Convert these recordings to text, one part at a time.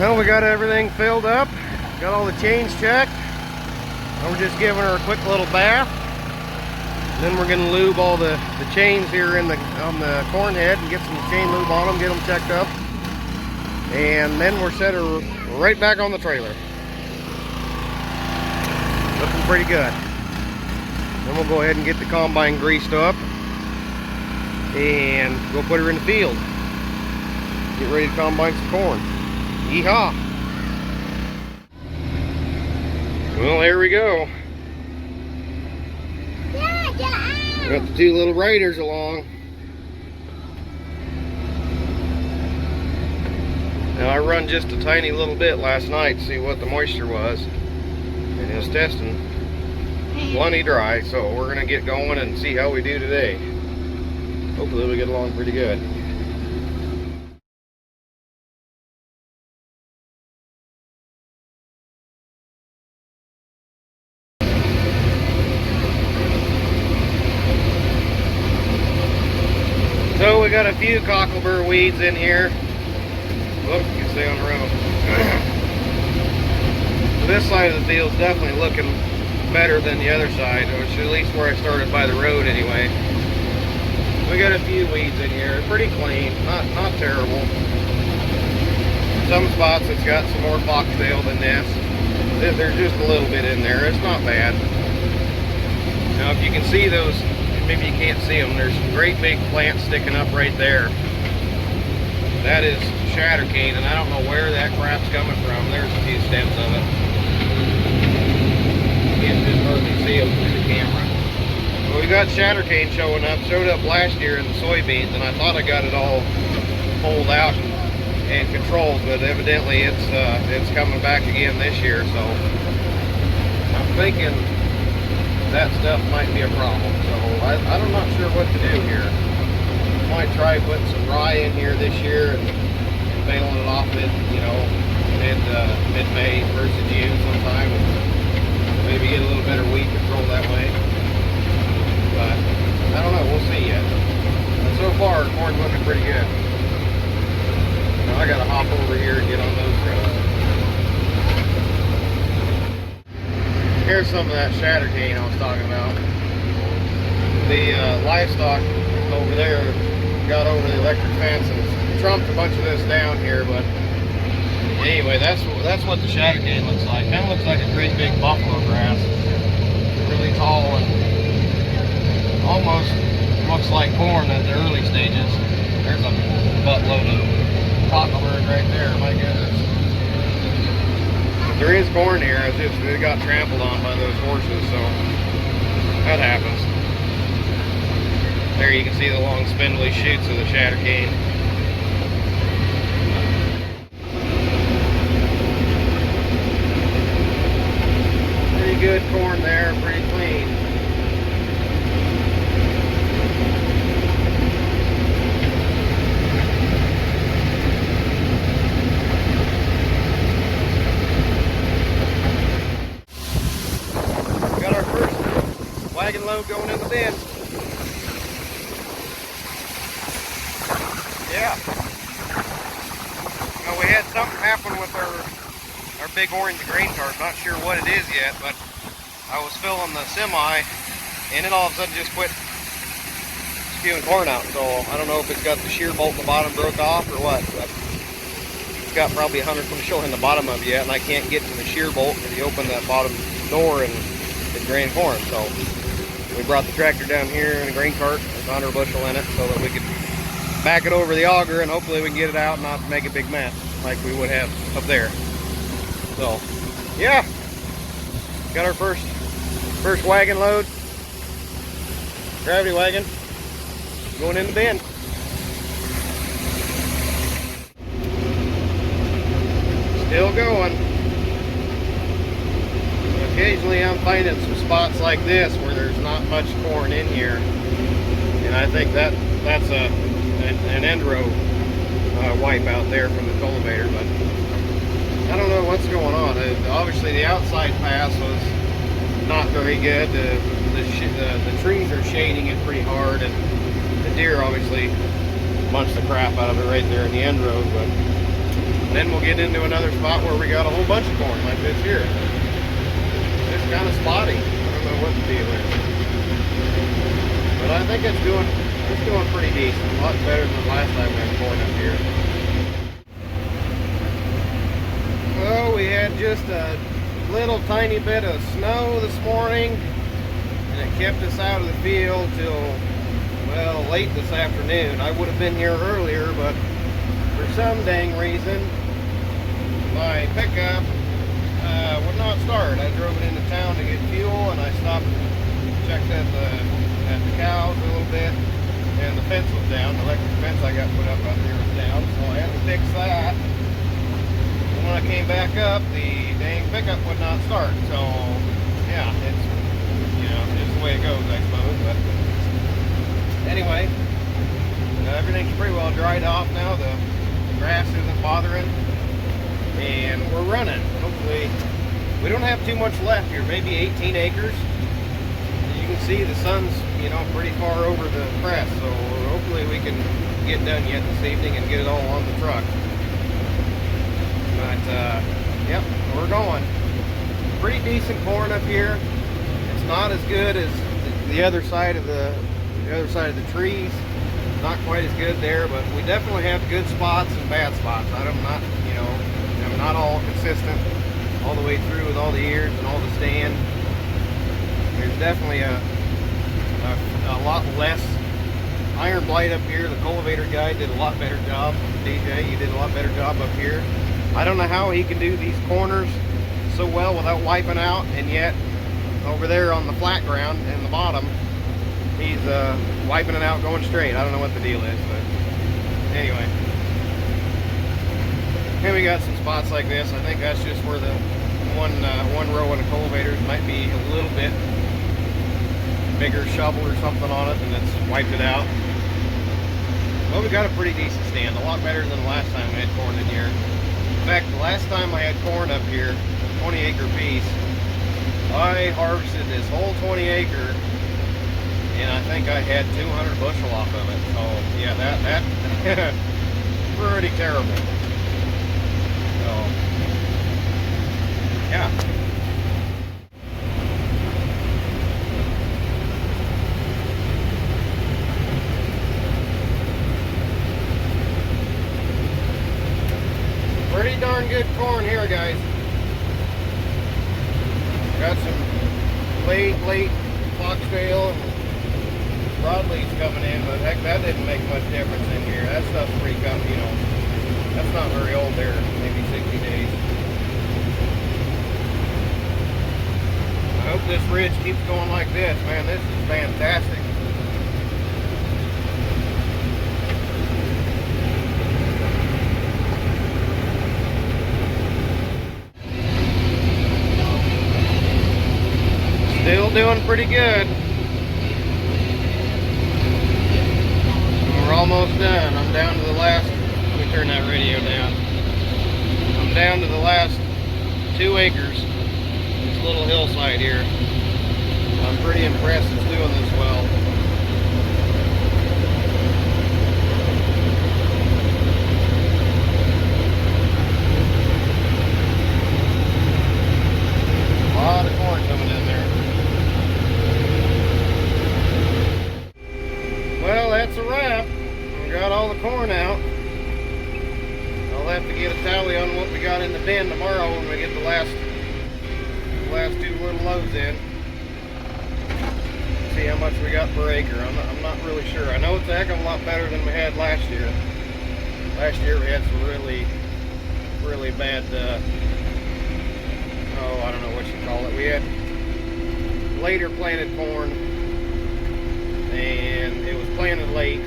Well, we got everything filled up, got all the chains checked. Now we're just giving her a quick little bath. Then we're going to lube all the chains here on the corn head and get some chain lube on them, get them checked up. And then we're set her right back on the trailer. Looking pretty good. Then we'll go ahead and get the combine greased up and go put her in the field. Get ready to combine some corn. Yeehaw! Well, there we go. Got the two little riders along. Now I run just a tiny little bit last night to see what the moisture was, and it was testing plenty dry, so we're gonna get going and see how we do today. Hopefully we get along pretty good. So we got a few cockleburr weeds in here. Look, you can stay on the road. This side of the field's definitely looking better than the other side, which at least where I started by the road anyway. We got a few weeds in here, pretty clean, not terrible. Some spots it's got some more foxtail than this. There's just a little bit in there. It's not bad. Now if you can see those, maybe you can't see them, there's some great big plants sticking up right there. That is shadercane, and I don't know where that crap's coming from. There's a few stems of it. You can't just hardly see them through the camera. Well, we got shadercane showed up last year in the soybeans, and I thought I got it all pulled out and controlled, but evidently it's coming back again this year, so I'm thinking that stuff might be a problem. So I'm not sure what to do here. Might try putting some rye in here this year and bailing it off mid-May, 1st of June sometime, and maybe get a little better weed control that way. But I don't know, we'll see yet. But so far, corn's looking pretty good. Now I gotta hop over here and get on those rows. Here's some of that shadercane I was talking about. The livestock over there got over the electric fence and trumped a bunch of this down here, but anyway, that's what the shadercane looks like. Kind of looks like a great big buffalo grass. Really tall and almost looks like corn at the early stages. There's a buttload of cockleburrs right there, my goodness. But there is corn here, it's just it got trampled on by those horses, so that happens. There you can see the long spindly shoots of the shadercane. Pretty good corn there, pretty clean. Got our first wagon load going in the bin. Yeah. Now we had something happen with our big orange grain cart. Not sure what it is yet, but I was filling the semi and it all of a sudden just quit spewing corn out. So I don't know if it's got the shear bolt in the bottom broke off or what, but it's got probably 100 from showing the bottom of it yet, and I can't get to the shear bolt because you open that bottom door and it's grain corn. So we brought the tractor down here in a grain cart with 100 bushel in it so that we could back it over the auger and hopefully we can get it out and not make a big mess like we would have up there. So yeah, got our first wagon load, gravity wagon, going in the bin. Still going. Occasionally I'm finding some spots like this where there's not much corn in here, and I think that's an end row wipe out there from the cultivator, but I don't know what's going on. Obviously the outside pass was not very good. The trees are shading it pretty hard, and the deer obviously munched the crap out of it right there in the end road, but Then we'll get into another spot where we got a whole bunch of corn like this here. It's kind of spotty. I don't know what the deal is. But I think it's doing pretty decent. A lot better than the last time we had corn up here. Well, we had just a little tiny bit of snow this morning, and it kept us out of the field till, well, late this afternoon. I would have been here earlier, but for some dang reason, my pickup would not start. I drove it into town to get fuel, and I stopped and checked at the cows a little bit, and the fence was down. The electric fence I got put up out there was down, so I had to fix that. And when I came back up, the dang pickup would not start. So yeah, it's, you know, just the way it goes, I suppose. But anyway, everything's pretty well dried off now. The grass isn't bothering, and we're running. Hopefully, we don't have too much left here, maybe 18 acres. You can see the sun's, you know, pretty far over the crest, so hopefully we can get done yet this evening and get it all on the truck. But yep, we're going. Pretty decent corn up here. It's not as good as the other side of the trees. Not quite as good there, but we definitely have good spots and bad spots. I'm not, you know, I'm not all consistent all the way through with all the ears and all the stand. There's definitely a lot less iron blight up here. The cultivator guy did a lot better job. DJ, you did a lot better job up here. I don't know how he can do these corners so well without wiping out, and yet over there on the flat ground in the bottom, he's wiping it out going straight. I don't know what the deal is, but anyway. Here we got some spots like this. I think that's just where the one row of the cultivators might be a little bit bigger shovel or something on it, and it's wiped it out. Well, we got a pretty decent stand, a lot better than the last time we had corn in here. In fact, the last time I had corn up here, 20 acre piece, I harvested this whole 20 acre, and I think I had 200 bushel off of it. So yeah, that pretty terrible. So yeah. Pretty darn good corn here, guys. Got some late Foxtail and broadleaves coming in, but heck, that didn't make much difference in here. That stuff's pretty, you know, that's not very old there, maybe 60 days. I hope this ridge keeps going like this, man. This is fantastic. Still doing pretty good. We're almost done. I'm down to the last, let me turn that radio down. I'm down to the last 2 acres. This little hillside here. I'm pretty impressed it's doing this well. A lot of corn coming in there. Well, that's a wrap. We got all the corn out. I'll have to get a tally on what we got in the bin tomorrow when we get the last 2 little loads in. See how much we got per acre. I'm not really sure. I know it's a heck of a lot better than we had last year. Last year we had some really bad, oh, I don't know what you call it. We had later planted corn, and it was planted late.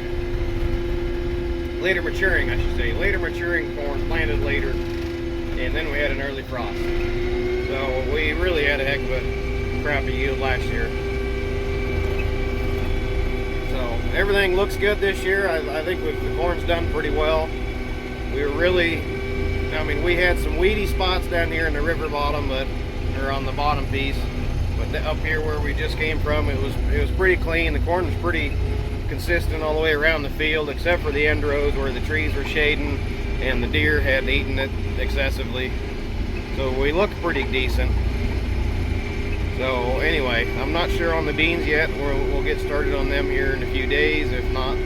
Later maturing, I should say. Later maturing corn, planted later, and then we had an early frost. So we really had a heck of a crappy yield last year. So everything looks good this year. I think the corn's done pretty well. We were really, I mean, we had some weedy spots down here in the river bottom, or on the bottom piece. But up here where we just came from, it was pretty clean. The corn was pretty consistent all the way around the field, except for the end rows where the trees were shading and the deer had eaten it excessively. So we looked pretty decent. So anyway, I'm not sure on the beans yet. We'll get started on them here in a few days, if not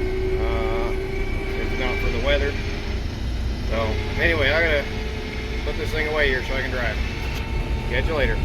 for the weather. So anyway, I gotta put this thing away here so I can drive. Catch you later.